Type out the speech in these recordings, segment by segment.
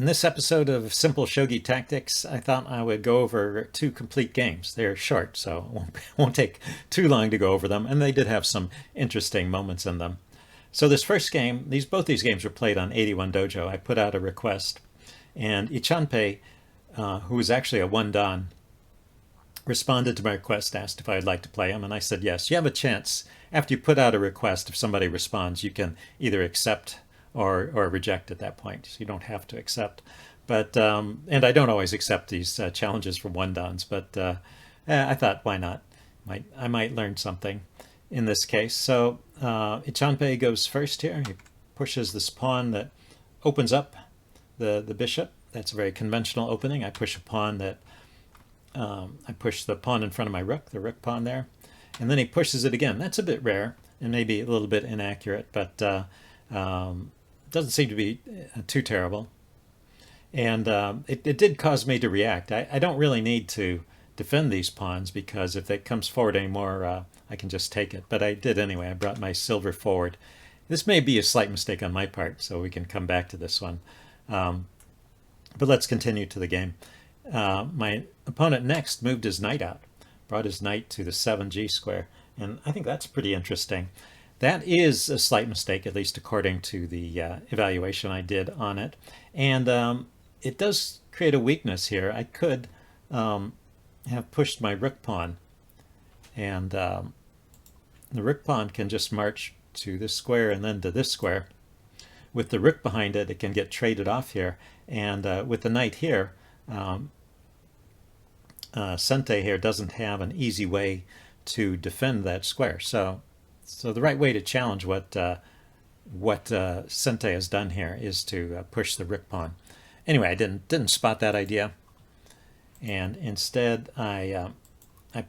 In this episode of Simple Shogi Tactics, I thought I would go over two complete games. They're short, so it won't take too long to go over them, and they did have some interesting moments in them. So this first game, both these games were played on 81 Dojo. I put out a request, and Ichanpei, who was actually a one dan, responded to my request, asked if I'd like to play him, and I said yes. You have a chance. After you put out a request, if somebody responds, you can either accept or reject at that point. So you don't have to accept. But and I don't always accept these challenges from one dans, but I thought, why not? I might learn something in this case. So Ichanpei goes first here. He pushes this pawn that opens up the bishop. That's a very conventional opening. I push a pawn that I push the pawn in front of my rook, the rook pawn there, and then he pushes it again. That's a bit rare and maybe a little bit inaccurate, but doesn't seem to be too terrible. And it did cause me to react. I don't really need to defend these pawns because if it comes forward anymore, I can just take it. But I did anyway. I brought my silver forward. This may be a slight mistake on my part, so we can come back to this one. But let's continue to the game. My opponent next moved his knight out, brought his knight to the 7G square, and I think that's pretty interesting. That is a slight mistake, at least according to the evaluation I did on it. And it does create a weakness here. I could have pushed my rook pawn, and the rook pawn can just march to this square and then to this square. With the rook behind it, it can get traded off here. And with the knight here, Sente here doesn't have an easy way to defend that square. So the right way to challenge what Sente has done here is to push the rook pawn. Anyway, I didn't spot that idea, and instead I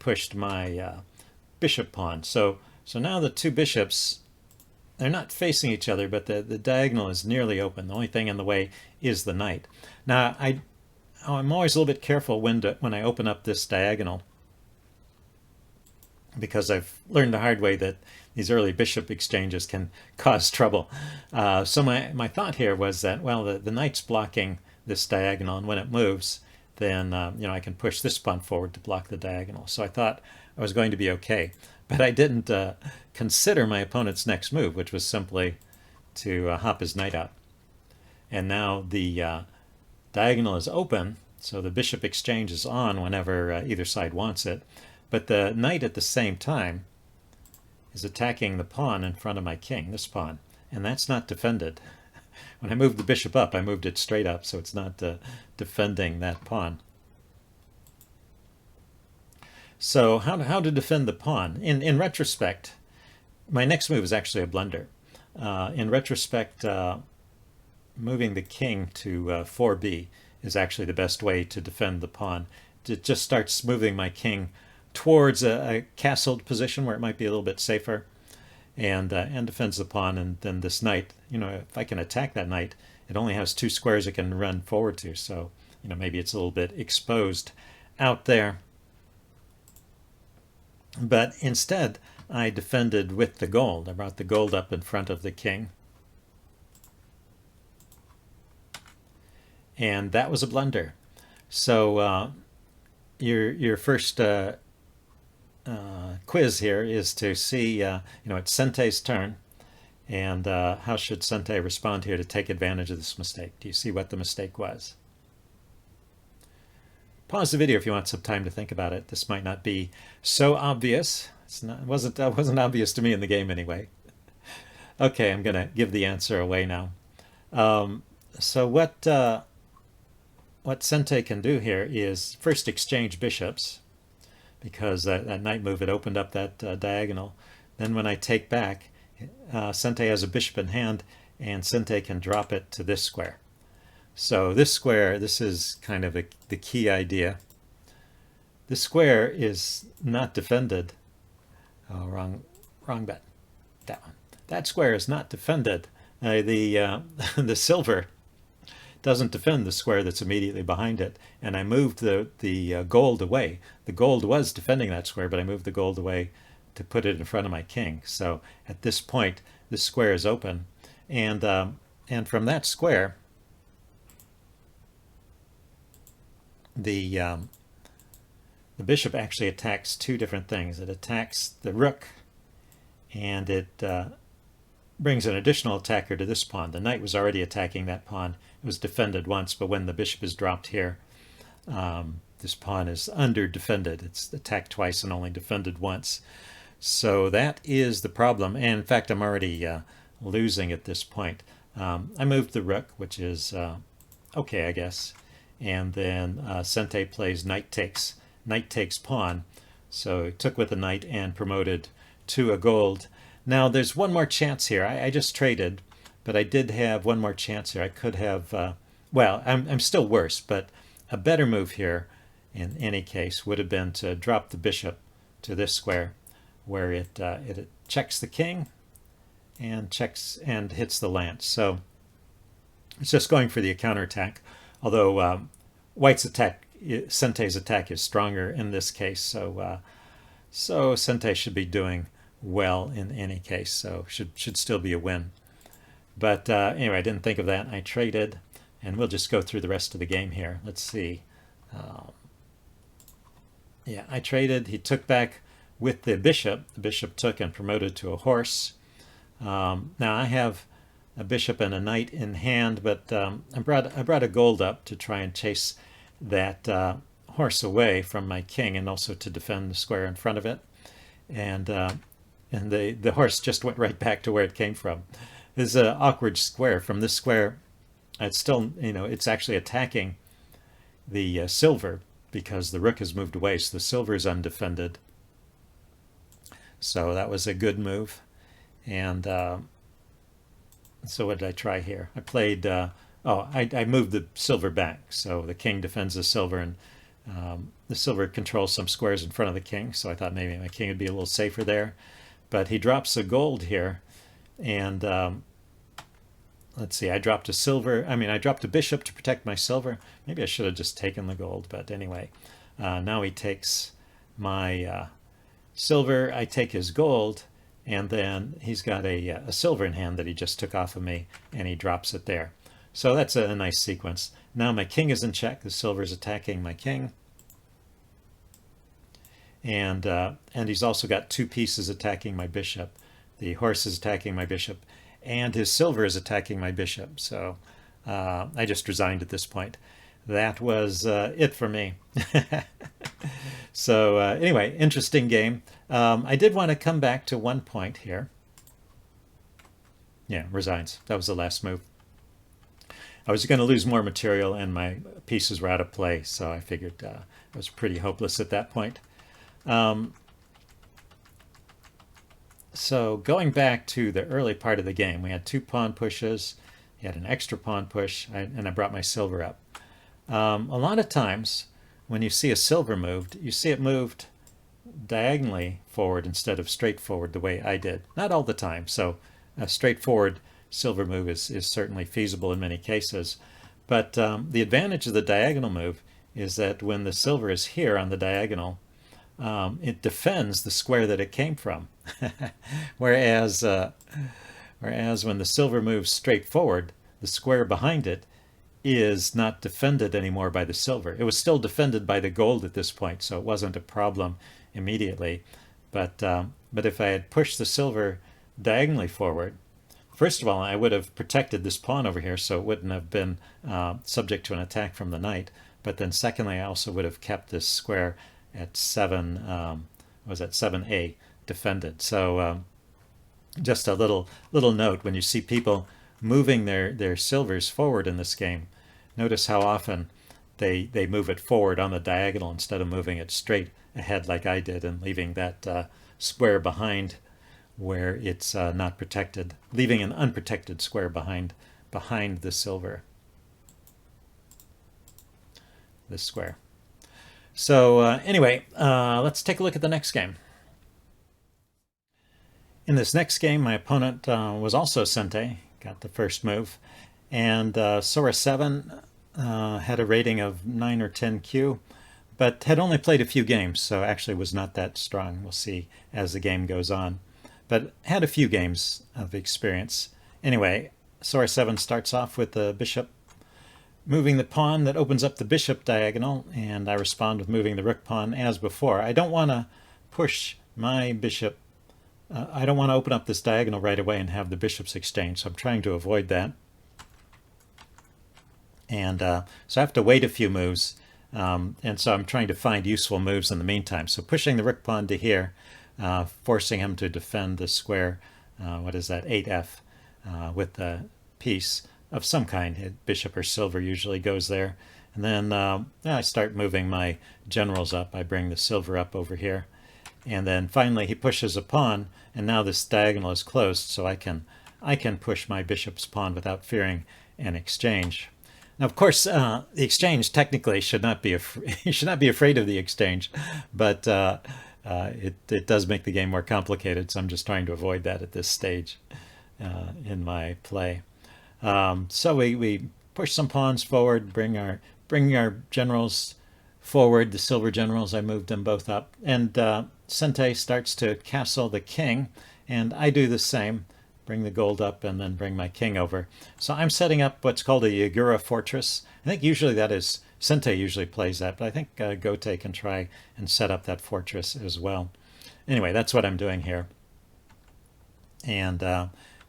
pushed my bishop pawn. So now the two bishops, they're not facing each other, but the diagonal is nearly open. The only thing in the way is the knight. Now I'm always a little bit careful when I open up this diagonal, because I've learned the hard way that these early bishop exchanges can cause trouble. So my thought here was that, well, the knight's blocking this diagonal, and when it moves, then I can push this pawn forward to block the diagonal. So I thought I was going to be okay. But I didn't consider my opponent's next move, which was simply to hop his knight out. And now the diagonal is open, so the bishop exchange is on whenever either side wants it. But the knight at the same time is attacking the pawn in front of my king, this pawn, and that's not defended. When I moved the bishop up, I moved it straight up, so it's not defending that pawn. So how to defend the pawn? In retrospect, my next move is actually a blunder. In retrospect, moving the king to 4b is actually the best way to defend the pawn. It just starts moving my king towards a castled position where it might be a little bit safer, and defends the pawn. And then this knight, if I can attack that knight, it only has two squares it can run forward to, so maybe it's a little bit exposed out there. But instead, I defended with the gold. I brought the gold up in front of the king, and that was a blunder. So your first quiz here is to see, it's Sente's turn, and how should Sente respond here to take advantage of this mistake? Do you see what the mistake was? Pause the video if you want some time to think about it. This might not be so obvious. It wasn't obvious to me in the game anyway. Okay, I'm going to give the answer away now. So what Sente can do here is first exchange bishops, because that knight move, it opened up that diagonal. Then when I take back, Sente has a bishop in hand, and Sente can drop it to this square. So this square, this is kind of the key idea. This square is not defended. Oh, wrong bet. That one. That square is not defended. The silver doesn't defend the square that's immediately behind it, and I moved the gold away. The gold was defending that square, but I moved the gold away to put it in front of my king. So at this point, this square is open, and from that square, the bishop actually attacks two different things. It attacks the rook, and it brings an additional attacker to this pawn. The knight was already attacking that pawn. It was defended once, but when the bishop is dropped here, this pawn is under defended. It's attacked twice and only defended once. So that is the problem. And in fact, I'm already losing at this point. I moved the rook, which is okay, I guess. And then Sente plays knight takes pawn. So he took with the knight and promoted to a gold. Now there's one more chance here. I just traded, but I did have one more chance here. I could have, well, I'm still worse, but a better move here in any case would have been to drop the bishop to this square, where it checks the king and checks and hits the lance. So it's just going for the counterattack, although White's attack, Sente's attack, is stronger in this case. So so Sente should be doing well in any case. So should still be a win. But anyway, I didn't think of that. I traded, and we'll just go through the rest of the game here. Let's see. Yeah, I traded. He took back with the bishop. The bishop took and promoted to a horse. Now I have a bishop and a knight in hand, but I brought a gold up to try and chase that horse away from my king, and also to defend the square in front of it. And the horse just went right back to where it came from. This is an awkward square. From this square, it's still, it's actually attacking the silver, because the rook has moved away, so the silver is undefended. So that was a good move. And so what did I try here? I played, I moved the silver back. So the king defends the silver, and the silver controls some squares in front of the king. So I thought maybe my king would be a little safer there. But he drops a gold here. And let's see, I dropped I dropped a bishop to protect my silver. Maybe I should have just taken the gold, but anyway. Now he takes my silver, I take his gold, and then he's got a silver in hand that he just took off of me, and he drops it there. So that's a nice sequence. Now my king is in check. The silver is attacking my king. And he's also got two pieces attacking my bishop. The horse is attacking my bishop, and his silver is attacking my bishop. So I just resigned at this point. That was it for me. So anyway, interesting game. I did want to come back to one point here. Yeah, resigns. That was the last move. I was going to lose more material, and my pieces were out of play, so I figured I was pretty hopeless at that point. So going back to the early part of the game, we had two pawn pushes. He had an extra pawn push, and I brought my silver up. A lot of times when you see a silver moved, you see it moved diagonally forward instead of straight forward the way I did. Not all the time. So a straightforward silver move is certainly feasible in many cases. But the advantage of the diagonal move is that when the silver is here on the diagonal, it defends the square that it came from. whereas when the silver moves straight forward, the square behind it is not defended anymore by the silver. It was still defended by the gold at this point, so it wasn't a problem immediately. But if I had pushed the silver diagonally forward, first of all, I would have protected this pawn over here, so it wouldn't have been subject to an attack from the knight. But then secondly, I also would have kept this square at 7A defended. So just a little note: when you see people moving their silvers forward in this game, notice how often they move it forward on the diagonal instead of moving it straight ahead like I did, and leaving that square behind where it's not protected, leaving an unprotected square behind the silver, this square. So anyway, let's take a look at the next game. In this next game, my opponent was also Sente, got the first move, and Sora 7 had a rating of 9 or 10 Q, but had only played a few games, so actually was not that strong. We'll see as the game goes on, but had a few games of experience. Anyway, Sora 7 starts off with the bishop moving the pawn that opens up the bishop diagonal, and I respond with moving the rook pawn as before. I don't want to push my bishop. I don't want to open up this diagonal right away and have the bishops exchange, so I'm trying to avoid that. And so I have to wait a few moves, and so I'm trying to find useful moves in the meantime. So pushing the rook pawn to here, forcing him to defend the square, what is that, 8f, with a piece of some kind. Bishop or silver usually goes there. And then I start moving my generals up. I bring the silver up over here. And then finally he pushes a pawn, and now this diagonal is closed, so I can push my bishop's pawn without fearing an exchange. Now, of course, the exchange technically should not be you should not be afraid of the exchange, but it does make the game more complicated. So I'm just trying to avoid that at this stage in my play. So we push some pawns forward, bring our generals forward. The silver generals, I moved them both up, and Sente starts to castle the king, and I do the same. Bring the gold up and then bring my king over. So I'm setting up what's called a Yagura fortress. I think usually that is, Sente usually plays that, but I think Gote can try and set up that fortress as well. Anyway, that's what I'm doing here. And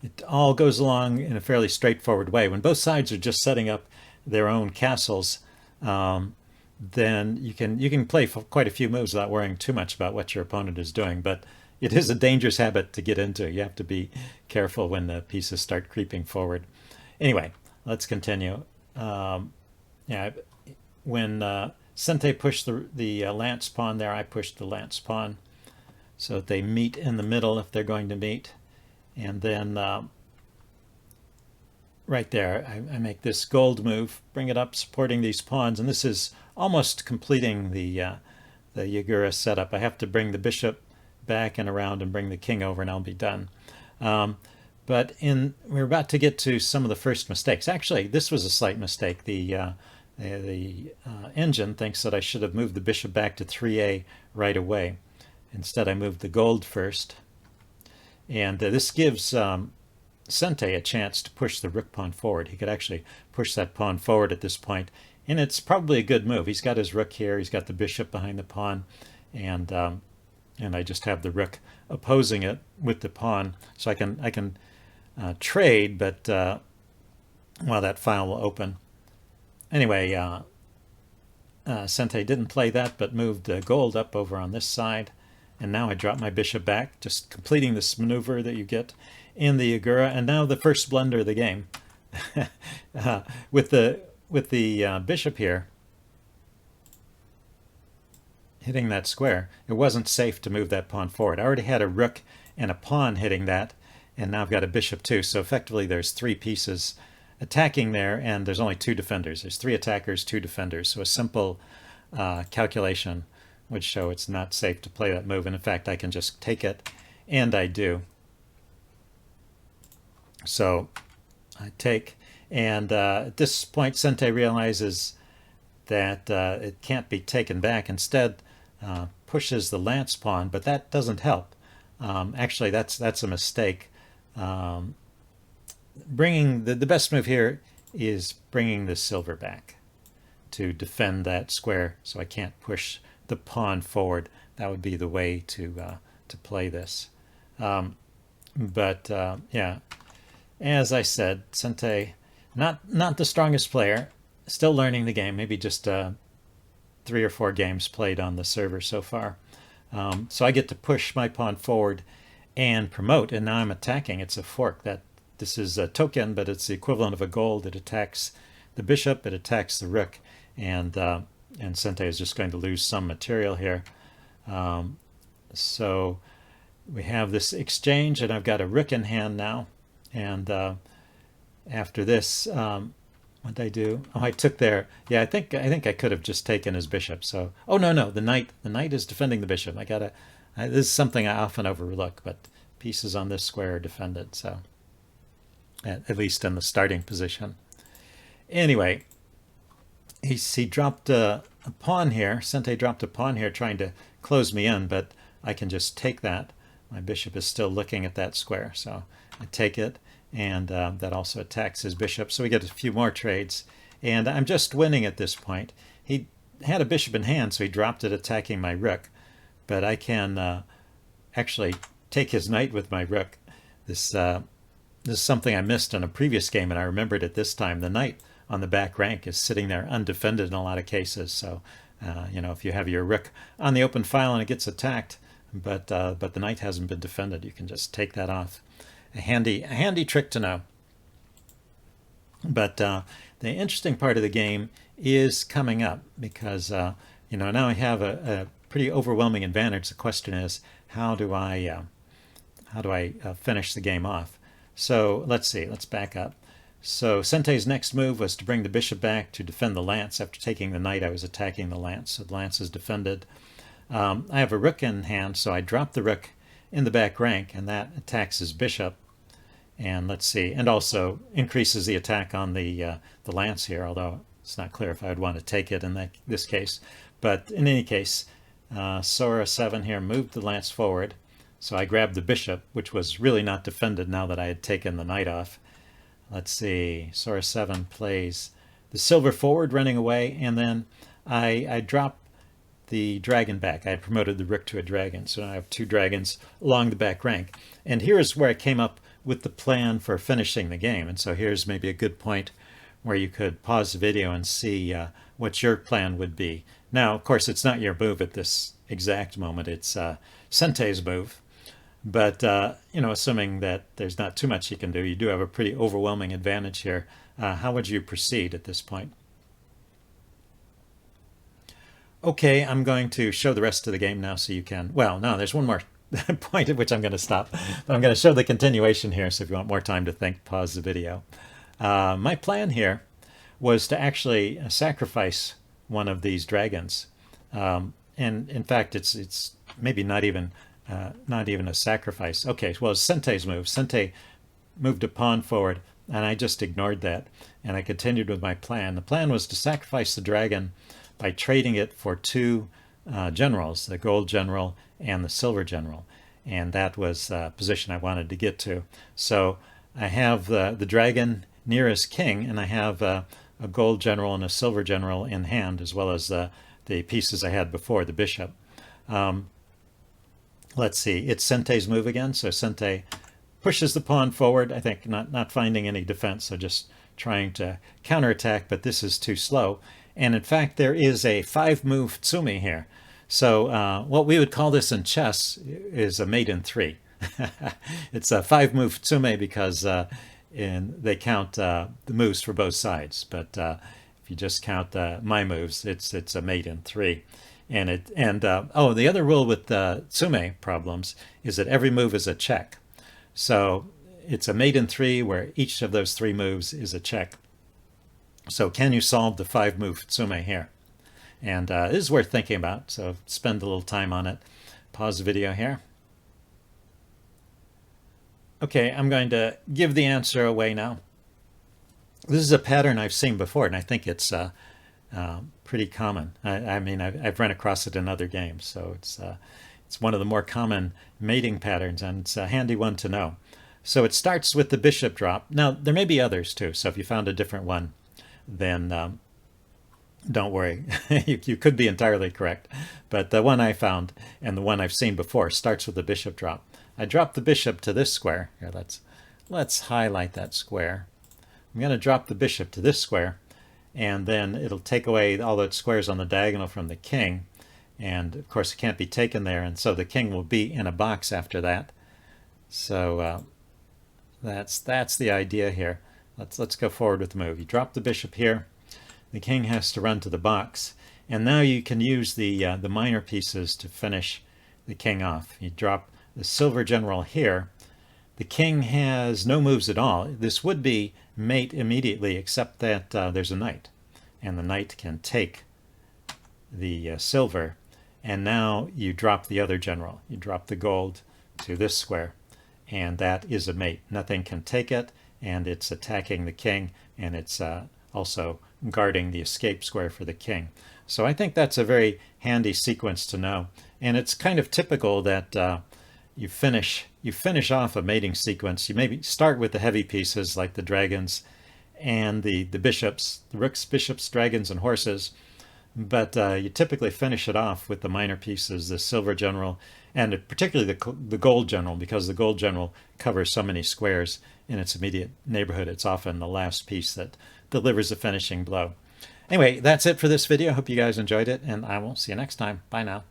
it all goes along in a fairly straightforward way. When both sides are just setting up their own castles, then you can play for quite a few moves without worrying too much about what your opponent is doing. But it is a dangerous habit to get into. You have to be careful when the pieces start creeping forward. Anyway, let's continue. Yeah, when Sente pushed the lance pawn there, I pushed the lance pawn, so that they meet in the middle if they're going to meet. And then right there, I make this gold move, bring it up, supporting these pawns, and this is almost completing the Yagura setup. I have to bring the bishop back and around and bring the king over, and I'll be done. But we're about to get to some of the first mistakes. Actually, this was a slight mistake. The engine thinks that I should have moved the bishop back to 3a right away. Instead, I moved the gold first. And this gives Sente a chance to push the rook pawn forward. He could actually push that pawn forward at this point, and it's probably a good move. He's got his rook here. He's got the bishop behind the pawn, and I just have the rook opposing it with the pawn, so I can trade, but well, that file will open. Anyway, Sente didn't play that, but moved the gold up over on this side, and now I drop my bishop back, just completing this maneuver that you get in the Yagura. And now the first blunder of the game, with the bishop here hitting that square, it wasn't safe to move that pawn forward. I already had a rook and a pawn hitting that, and now I've got a bishop too. So effectively there's three pieces attacking there, and there's only two defenders. There's three attackers, two defenders. So a simple calculation would show it's not safe to play that move. And in fact, I can just take it, and I do. So I take, and at this point Sente realizes that it can't be taken back. Instead, pushes the lance pawn, but that doesn't help. Actually, that's a mistake. Bringing the best move here is bringing the silver back to defend that square, so I can't push the pawn forward. That would be the way to play this. But yeah, as I said, Sente, not the strongest player, still learning the game. Maybe just 3 or 4 games played on the server so far. So I get to push my pawn forward and promote, and now I'm attacking. It's a fork. This is a token, but it's the equivalent of a gold. It attacks the bishop, it attacks the rook, and Sente is just going to lose some material here. So we have this exchange, and I've got a rook in hand now. And after this, what did I do? Oh, I took there. Yeah, I think I could have just taken his bishop. So, oh no, the knight is defending the bishop. This is something I often overlook, but pieces on this square are defended. So, at least in the starting position. Anyway, he dropped a pawn here. Sente dropped a pawn here, trying to close me in, but I can just take that. My bishop is still looking at that square, so I take it, and that also attacks his bishop. So we get a few more trades, and I'm just winning at this point. He had a bishop in hand, so he dropped it attacking my rook, but I can actually take his knight with my rook. This is something I missed in a previous game, and I remembered it this time. The knight on the back rank is sitting there undefended in a lot of cases. So, if you have your rook on the open file and it gets attacked, but the knight hasn't been defended, you can just take that off. A handy trick to know. But the interesting part of the game is coming up because now I have a pretty overwhelming advantage. The question is, how do I finish the game off? So let's see. Let's back up. So Sentei's next move was to bring the bishop back to defend the lance. After taking the knight, I was attacking the lance. So the lance is defended. I have a rook in hand, so I drop the rook in the back rank, and that attacks his bishop. And let's see, and also increases the attack on the lance here, although it's not clear if I would want to take it in this case. But in any case, Sora 7 here moved the lance forward. So I grabbed the bishop, which was really not defended now that I had taken the knight off. Let's see, Sora 7 plays the silver forward, running away, and then I drop the dragon back. I had promoted the rook to a dragon, so now I have two dragons along the back rank. And here's where I came up with the plan for finishing the game. And so here's maybe a good point where you could pause the video and see what your plan would be. Now, of course, it's not your move at this exact moment. It's Sentei's move. But, assuming that there's not too much you can do, you do have a pretty overwhelming advantage here. How would you proceed at this point? Okay, I'm going to show the rest of the game now so you can... Well, no, there's one more point at which I'm going to stop. But I'm going to show the continuation here, so if you want more time to think, pause the video. My plan here was to actually sacrifice one of these dragons. And in fact, it's maybe not even a sacrifice. Okay, well, it's Sentei's move. Sentei moved a pawn forward, and I just ignored that. And I continued with my plan. The plan was to sacrifice the dragon by trading it for two generals, the gold general and the silver general. And that was a position I wanted to get to. So I have the dragon near his king, and I have a gold general and a silver general in hand, as well as the pieces I had before, the bishop. Let's see, it's Sentei's move again. So Sentei pushes the pawn forward, I think not finding any defense, so just trying to counterattack, but this is too slow. And in fact, there is a 5-move tsumi here. So what we would call this in chess is a mate in 3. It's a 5-move tsumi because they count the moves for both sides. But if you just count my moves, it's a mate in 3. The other rule with tsume problems is that every move is a check. So it's a mate in 3 where each of those 3 moves is a check. So can you solve the 5-move tsume here? And this is worth thinking about, so spend a little time on it. Pause the video here. Okay, I'm going to give the answer away now. This is a pattern I've seen before, and I think it's pretty common. I mean, I've run across it in other games, so it's one of the more common mating patterns, and it's a handy one to know. So it starts with the bishop drop. Now, there may be others too, so if you found a different one, then don't worry. you could be entirely correct. But the one I found, and the one I've seen before, starts with the bishop drop. I drop the bishop to this square. Here, let's highlight that square. I'm going to drop the bishop to this square, and then it'll take away all the squares on the diagonal from the king. And of course, it can't be taken there, and so the king will be in a box after that. So that's the idea here. Let's go forward with the move. You drop the bishop here. The king has to run to the box, and now you can use the minor pieces to finish the king off. You drop the silver general here. The king has no moves at all. This would be mate immediately, except that there's a knight, and the knight can take the silver. And now you drop the other general. You drop the gold to this square, and that is a mate. Nothing can take it, and it's attacking the king, and it's also guarding the escape square for the king. So I think that's a very handy sequence to know. And it's kind of typical that you finish off a mating sequence. You maybe start with the heavy pieces like the dragons and the bishops, the rooks, bishops, dragons, and horses. But you typically finish it off with the minor pieces, the silver general, and particularly the gold general, because the gold general covers so many squares in its immediate neighborhood. It's often the last piece that delivers the finishing blow. Anyway, that's it for this video. I hope you guys enjoyed it, and I will see you next time. Bye now.